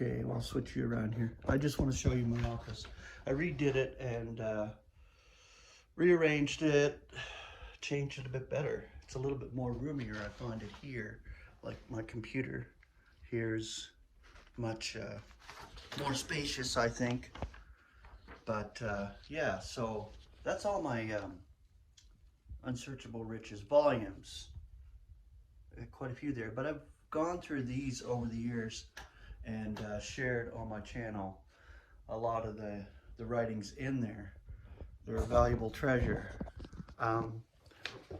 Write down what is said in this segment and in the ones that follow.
Okay, well, I'll switch you around here. I just want to show you my office. I redid it and rearranged it, changed it a bit better. It's a little bit more roomier, I find it here. Like my computer here's much more spacious, I think. But yeah, so that's all my Unsearchable Riches volumes. Quite a few there, but I've gone through these over the years and shared on my channel a lot of the writings in there. They're a valuable treasure.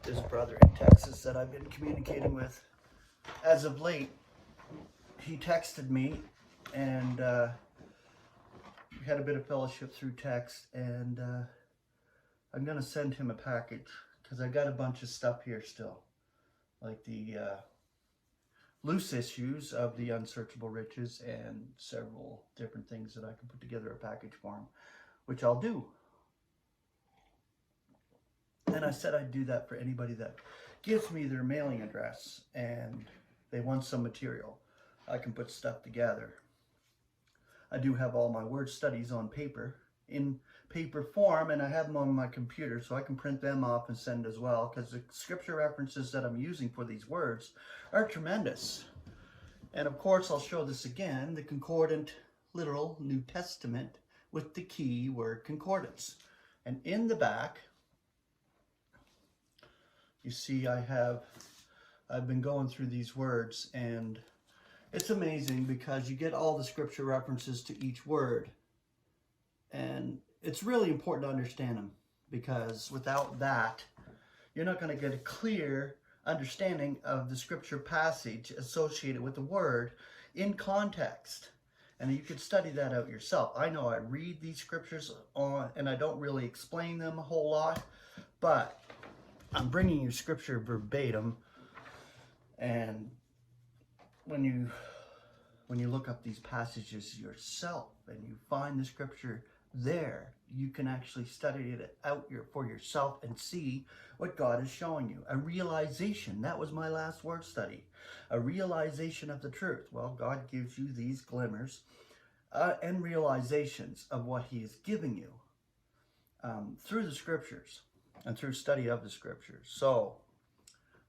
There's a brother in Texas that I've been communicating with as of late. He texted me and we had a bit of fellowship through text, and I'm gonna send him a package because I got a bunch of stuff here still, like the loose issues of the Unsearchable Riches and several different things that I can put together a package for him, which I'll do. And I said I'd do that for anybody that gives me their mailing address and they want some material. I can put stuff together. I do have all my word studies on paper, in paper form, and I have them on my computer so I can print them off and send as well, because the scripture references that I'm using for these words are tremendous. And of course, I'll show this again, the concordant literal New Testament with the key word concordance. And in the back, you see I've been going through these words, and it's amazing because you get all the scripture references to each word. And it's really important to understand them, because without that, you're not going to get a clear understanding of the scripture passage associated with the word in context. And you could study that out yourself. I know I read these scriptures and I don't really explain them a whole lot, but I'm bringing you scripture verbatim. And when you look up these passages yourself and you find the scripture there, you can actually study it out for yourself and see what God is showing you. A realization, that was my last word study. A realization of the truth. Well, God gives you these glimmers and realizations of what he is giving you through the scriptures and through study of the scriptures. So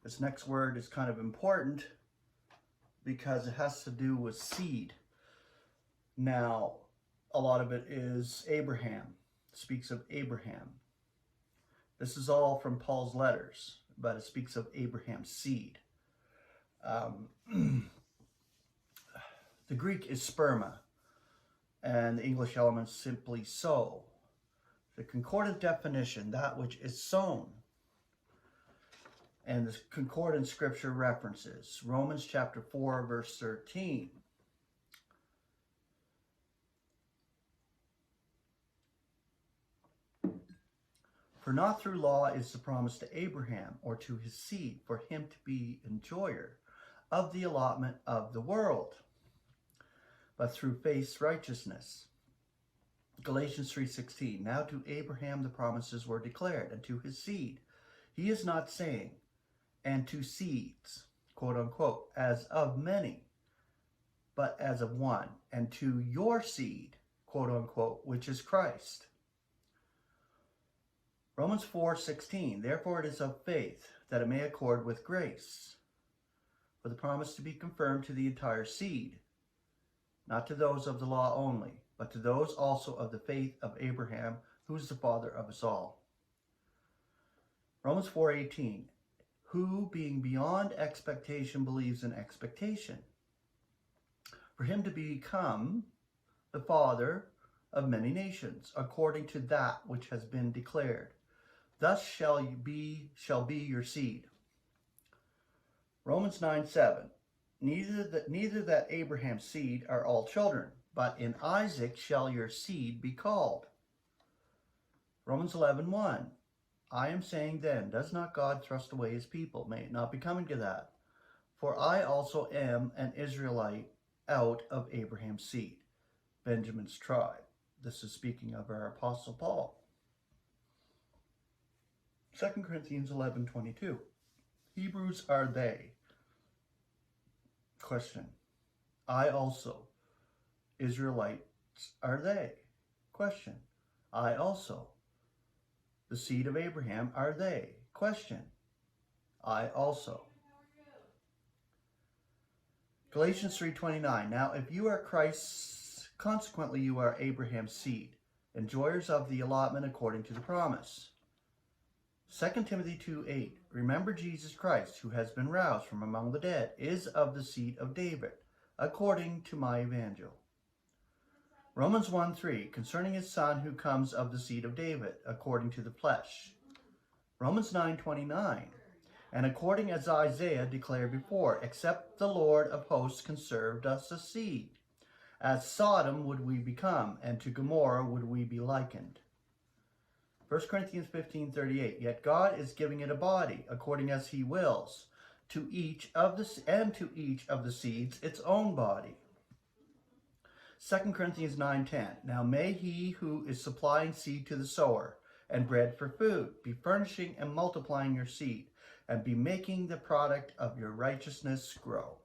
this next word is kind of important because it has to do with seed. Now, a lot of it is Abraham. It speaks of Abraham. This is all from Paul's letters, but it speaks of Abraham's seed. The Greek is sperma, and the English element is simply sow. The concordant definition, that which is sown. And the concordant scripture references, Romans chapter 4, verse 13. For not through law is the promise to Abraham or to his seed for him to be enjoyer of the allotment of the world, but through faith's righteousness. Galatians 3:16. Now to Abraham the promises were declared, and to his seed. He is not saying, and to seeds, quote unquote, as of many, but as of one, and to your seed, quote unquote, which is Christ. Romans 4:16, therefore it is of faith that it may accord with grace, for the promise to be confirmed to the entire seed, not to those of the law only, but to those also of the faith of Abraham, who is the father of us all. Romans 4:18, who being beyond expectation believes in expectation, for him to become the father of many nations, according to that which has been declared. Thus shall be your seed. Romans 9:7. Neither that Abraham's seed are all children, but in Isaac shall your seed be called. Romans 11:1. I am saying then, does not God thrust away his people? May it not be coming to that. For I also am an Israelite out of Abraham's seed, Benjamin's tribe. This is speaking of our Apostle Paul. 2 Corinthians 11:22. Hebrews are they. Question. I also, Israelites are they? Question. I also. The seed of Abraham are they? Question. I also. Galatians 3:29. Now if you are Christ's, consequently you are Abraham's seed, enjoyers of the allotment according to the promise. 2 Timothy 2:8. Remember Jesus Christ, who has been roused from among the dead, is of the seed of David, according to my evangel. Romans 1:3. Concerning his son who comes of the seed of David, according to the flesh. Romans 9:29. And according as Isaiah declared before, except the Lord of hosts conserved us a seed, as Sodom would we become, and to Gomorrah would we be likened. 1 Corinthians 15:38. Yet God is giving it a body, according as he wills, to each of the seeds its own body. 2 Corinthians 9:10. Now may he who is supplying seed to the sower and bread for food be furnishing and multiplying your seed, and be making the product of your righteousness grow.